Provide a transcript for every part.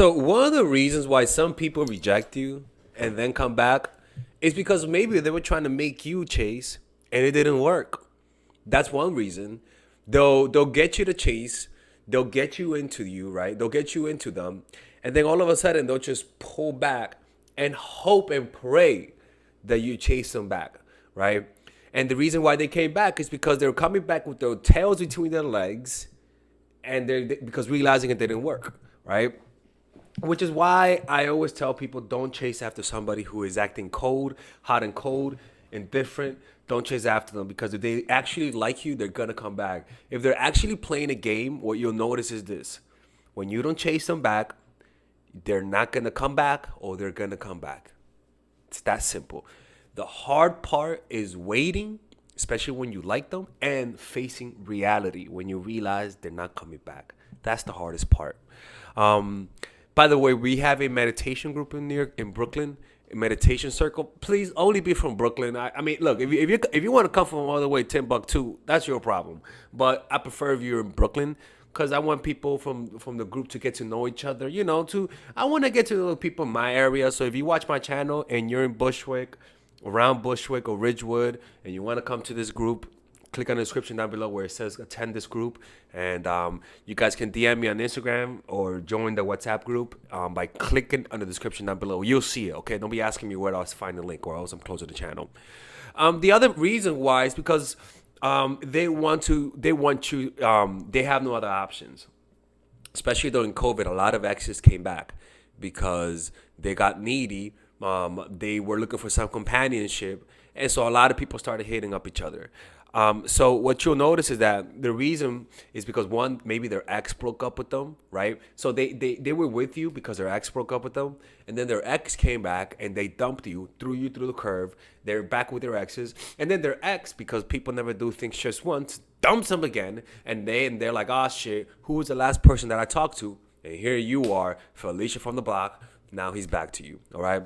So one of the reasons why some people reject you and then come back is because maybe they were trying to make you chase and it didn't work. That's one reason. They'll get you to chase, they'll get you into you, right? They'll get you into them, and then all of a sudden they'll just pull back and hope and pray that you chase them back, right? And the reason why they came back is because they're coming back with their tails between their legs, and because realizing it didn't work, right? Which is why I always tell people don't chase after somebody who is acting cold, hot and cold, indifferent. Don't chase after them because if they actually like you, they're gonna come back. If they're actually playing a game, what you'll notice is this: when you don't chase them back, they're not gonna come back or they're gonna come back. It's that simple. The hard part is waiting, especially when you like them, and facing reality when you realize they're not coming back. That's the hardest part. Um, by the way, we have a meditation group in Brooklyn, a meditation circle. Please only be from Brooklyn. I mean, look, if you want to come from all the way Timbuktu, that's your problem. But I prefer if you're in Brooklyn because I want people from the group to get to know each other. I want to get to know people in my area. So if you watch my channel and you're in Bushwick, around Bushwick or Ridgewood, and you want to come to this group, click on the description down below where it says attend this group, and you guys can DM me on Instagram or join the WhatsApp group by clicking on the description down below. You'll see it, okay? Don't be asking me where else to find the link, or else I'm closing the channel. The other reason why is because they want you. They have no other options. Especially during COVID, a lot of exes came back because they got needy. They were looking for some companionship, and so a lot of people started hitting up each other. So what you'll notice is that the reason is because one, maybe their ex broke up with them, right? So they were with you because their ex broke up with them, and then their ex came back and they dumped you, threw you through the curve. They're back with their exes, and then their ex, because people never do things just once, dumps them again, and they're like, oh shit, who was the last person that I talked to? And here you are, Felicia from the block. Now he's back to you, all right?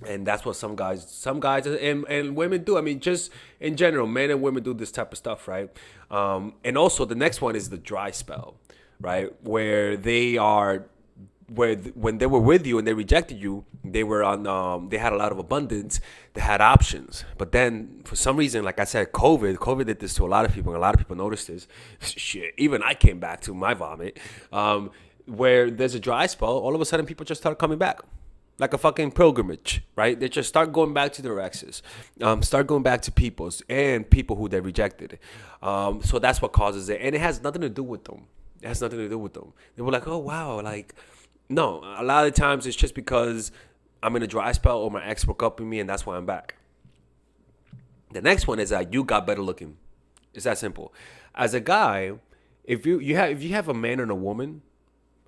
And that's what some guys and women do. I mean, just in general, men and women do this type of stuff, right? And also the next one is the dry spell, right? Where they are, when they were with you and they rejected you, they were on, they had a lot of abundance, they had options. But then for some reason, like I said, COVID did this to a lot of people, and a lot of people noticed this. Shit, even I came back to my vomit. Where there's a dry spell, all of a sudden people just start coming back. Like a fucking pilgrimage, right? They just start going back to their exes, start going back to people who they rejected. So that's what causes it. And it has nothing to do with them. It has nothing to do with them. They were like, oh, wow. Like, no, a lot of times it's just because I'm in a dry spell or my ex broke up with me and that's why I'm back. The next one is that you got better looking. It's that simple. As a guy, if you have a man and a woman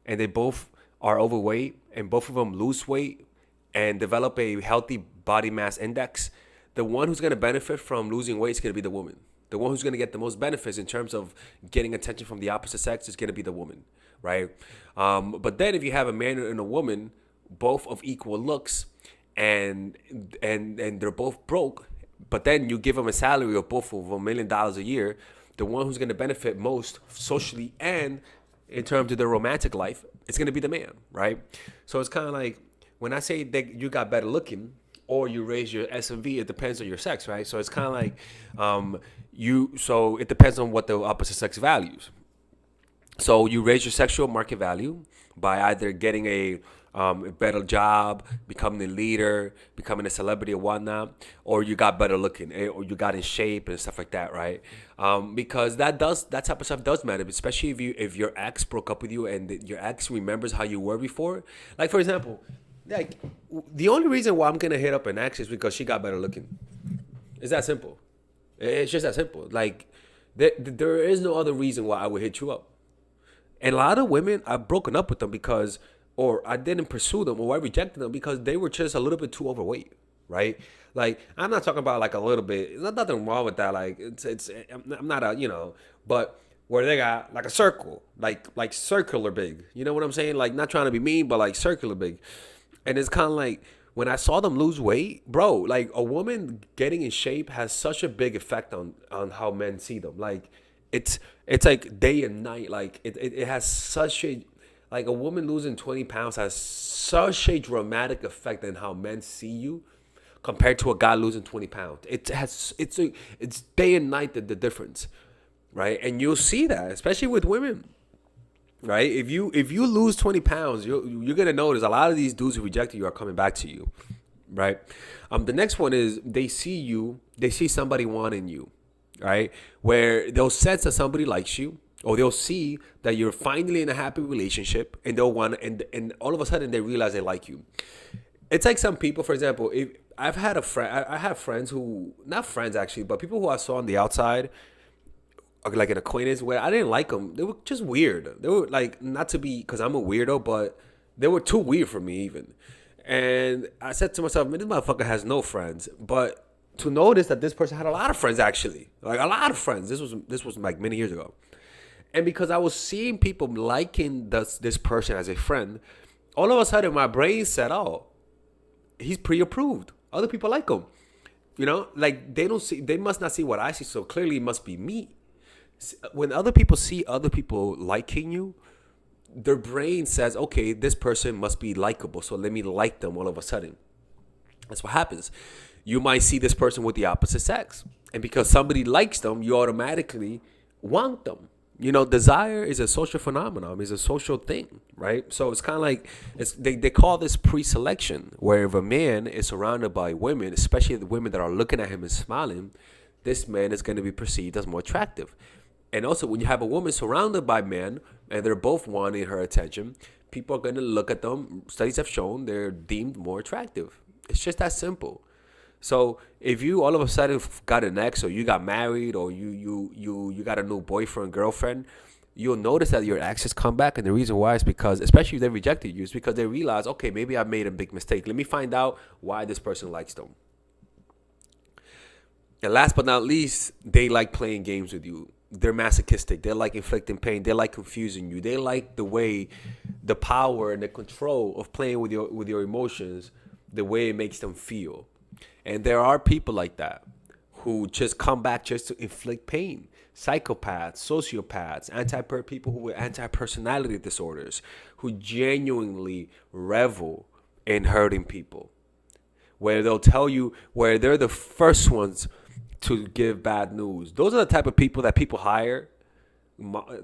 and they both are overweight and both of them lose weight and develop a healthy body mass index, the one who's going to benefit from losing weight is going to be the woman. The one who's going to get the most benefits in terms of getting attention from the opposite sex is going to be the woman, right? But then if you have a man and a woman, both of equal looks, and they're both broke, but then you give them a salary of both of $1 million a year, the one who's going to benefit most socially and in terms of their romantic life, it's going to be the man, right? So it's kind of like when I say that you got better looking or you raise your SMV, it depends on your sex, right? So it's kind of like so it depends on what the opposite sex values. So you raise your sexual market value by either getting a better job, becoming a leader, becoming a celebrity or whatnot, or you got better looking, or you got in shape and stuff like that, right? Because that type of stuff does matter, especially if your ex broke up with you and your ex remembers how you were before. Like for example, like the only reason why I'm gonna hit up an ex is because she got better looking. It's that simple. It's just that simple. Like there is no other reason why I would hit you up. And a lot of women, I've broken up with them because, or I didn't pursue them, or I rejected them because they were just a little bit too overweight, right? Like, I'm not talking about like a little bit. There's nothing wrong with that. Like, I'm not but where they got like a circle, like circular big. You know what I'm saying? Like, not trying to be mean, but like circular big. And it's kind of like when I saw them lose weight, bro, like a woman getting in shape has such a big effect on how men see them. Like, it's like day and night. Like it has such a Like a woman losing 20 pounds has such a dramatic effect on how men see you compared to a guy losing 20 pounds. It's day and night the difference, right? And you'll see that, especially with women, right? If you lose 20 pounds, you're gonna notice a lot of these dudes who rejected you are coming back to you, right? The next one is they see somebody wanting you, right? Where they'll sense that somebody likes you, or they'll see that you're finally in a happy relationship, and they'll want, and all of a sudden they realize they like you. It's like some people, for example, if I've had a friend, I have friends who, not friends actually, but people who I saw on the outside, like an acquaintance, where I didn't like them. They were just weird. They were like, not to be, because I'm a weirdo, but they were too weird for me even. And I said to myself, man, this motherfucker has no friends. But to notice that this person had a lot of friends, actually, like a lot of friends. This was like many years ago. And because I was seeing people liking this person as a friend, all of a sudden my brain said, oh, he's pre-approved. Other people like him. Like they must not see what I see, so clearly it must be me. When other people see other people liking you, their brain says, okay, this person must be likable, so let me like them all of a sudden. That's what happens. You might see this person with the opposite sex, and because somebody likes them, you automatically want them. Desire is a social phenomenon, is a social thing, right? So it's kind of like, they call this pre-selection, where if a man is surrounded by women, especially the women that are looking at him and smiling, this man is going to be perceived as more attractive. And also, when you have a woman surrounded by men and they're both wanting her attention, people are going to look at them. Studies have shown they're deemed more attractive. It's just that simple. So if you all of a sudden got an ex, or you got married, or you got a new boyfriend, girlfriend, you'll notice that your exes come back. And the reason why is because, especially if they rejected you, is because they realize, okay, maybe I made a big mistake. Let me find out why this person likes them. And last but not least, they like playing games with you. They're masochistic. They like inflicting pain. They like confusing you. They like the power and the control of playing with your emotions, the way it makes them feel. And there are people like that who just come back just to inflict pain. Psychopaths, sociopaths, people who with anti-personality disorders, who genuinely revel in hurting people. Where they'll tell you, where they're the first ones to give bad news. Those are the type of people that people hire,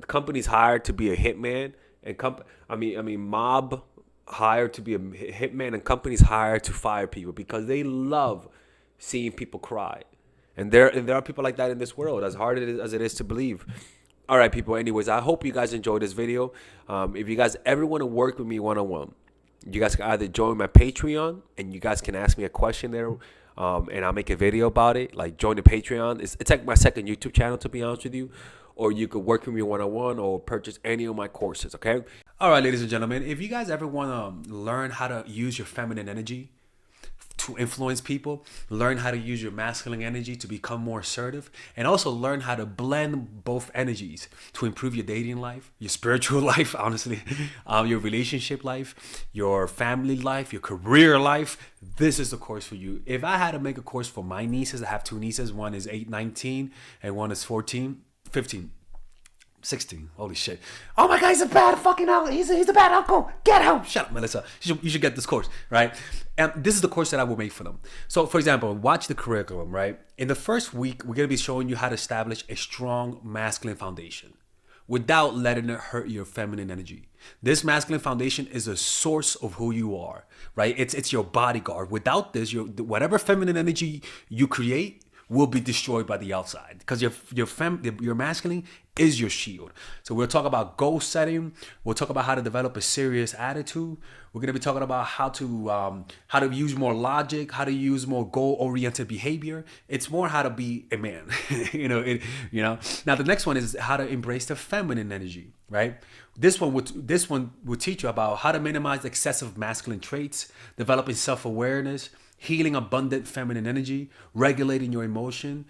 companies hire to be a hitman, and mob hire to be a hitman, and companies hire to fire people because they love seeing people cry. And there are people like that in this world, as hard as it is to believe. All right, people. Anyways, I hope you guys enjoyed this video. If you guys ever want to work with me one-on-one, you guys can either join my Patreon, and you guys can ask me a question there, and I'll make a video about it. Like, join the Patreon. It's like my second YouTube channel, to be honest with you. Or you could work with me one-on-one, or purchase any of my courses, okay? All right, ladies and gentlemen, if you guys ever want to learn how to use your feminine energy to influence people, learn how to use your masculine energy to become more assertive, and also learn how to blend both energies to improve your dating life, your spiritual life, honestly, your relationship life, your family life, your career life, this is the course for you. If I had to make a course for my nieces, I have two nieces. One is 19, and one is 15. 16. Holy shit. Oh my God, he's a bad fucking uncle. He's a bad uncle. Get him. Shut up, Melissa. You should get this course, right? And this is the course that I will make for them. So, for example, watch the curriculum, right? In the first week, we're going to be showing you how to establish a strong masculine foundation without letting it hurt your feminine energy. This masculine foundation is a source of who you are, right? It's your bodyguard. Without this, whatever feminine energy you create will be destroyed by the outside, because your masculine is your shield. So we'll talk about goal setting. We'll talk about how to develop a serious attitude. We're going to be talking about how to use more logic, how to use more goal-oriented behavior. It's more how to be a man. Now the next one is how to embrace the feminine energy, right? This one would teach you about how to minimize excessive masculine traits, developing self-awareness, healing abundant feminine energy, regulating your emotion,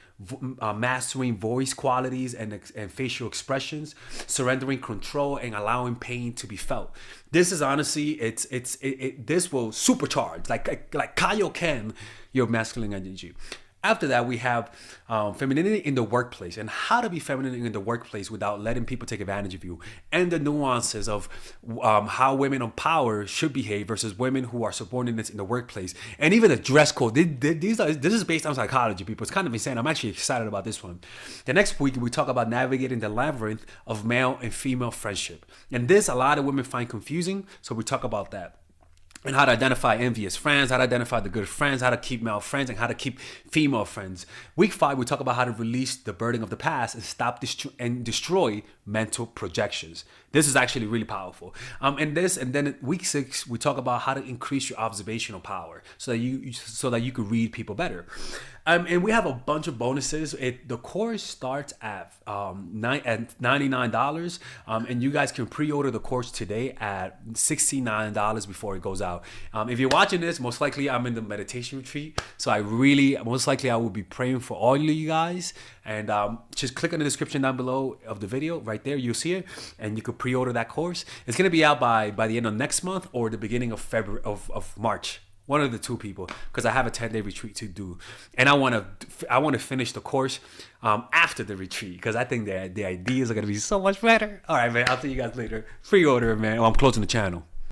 mastering voice qualities and facial expressions, surrendering control, and allowing pain to be felt. This is honestly, this will supercharge, like Kaioken, your masculine energy. After that, we have femininity in the workplace and how to be feminine in the workplace without letting people take advantage of you, and the nuances of how women on power should behave versus women who are subordinates in the workplace, and even the dress code. This is based on psychology, people. It's kind of insane. I'm actually excited about this one. The next week, we talk about navigating the labyrinth of male and female friendship. And this, a lot of women find confusing, so we talk about that. And how to identify envious friends, how to identify the good friends, how to keep male friends, and how to keep female friends. Week 5, we talk about how to release the burden of the past and stop and destroy mental projections. This is actually really powerful. And then week 6, we talk about how to increase your observational power so that you could read people better. And we have a bunch of bonuses. The course starts at $99, and you guys can pre-order the course today at $69 before it goes out. If you're watching this, most likely I'm in the meditation retreat, so most likely I will be praying for all of you guys. And just click on the description down below of the video. Right there, you'll see it, and you could pre-order that course. It's gonna be out by the end of next month or the beginning of February of March. One of the two, people, because I have a 10-day retreat to do, and I want to finish the course after the retreat, because I think the ideas are gonna be so much better. All right, man. I'll see you guys later. Pre-order, man. Oh, I'm closing the channel.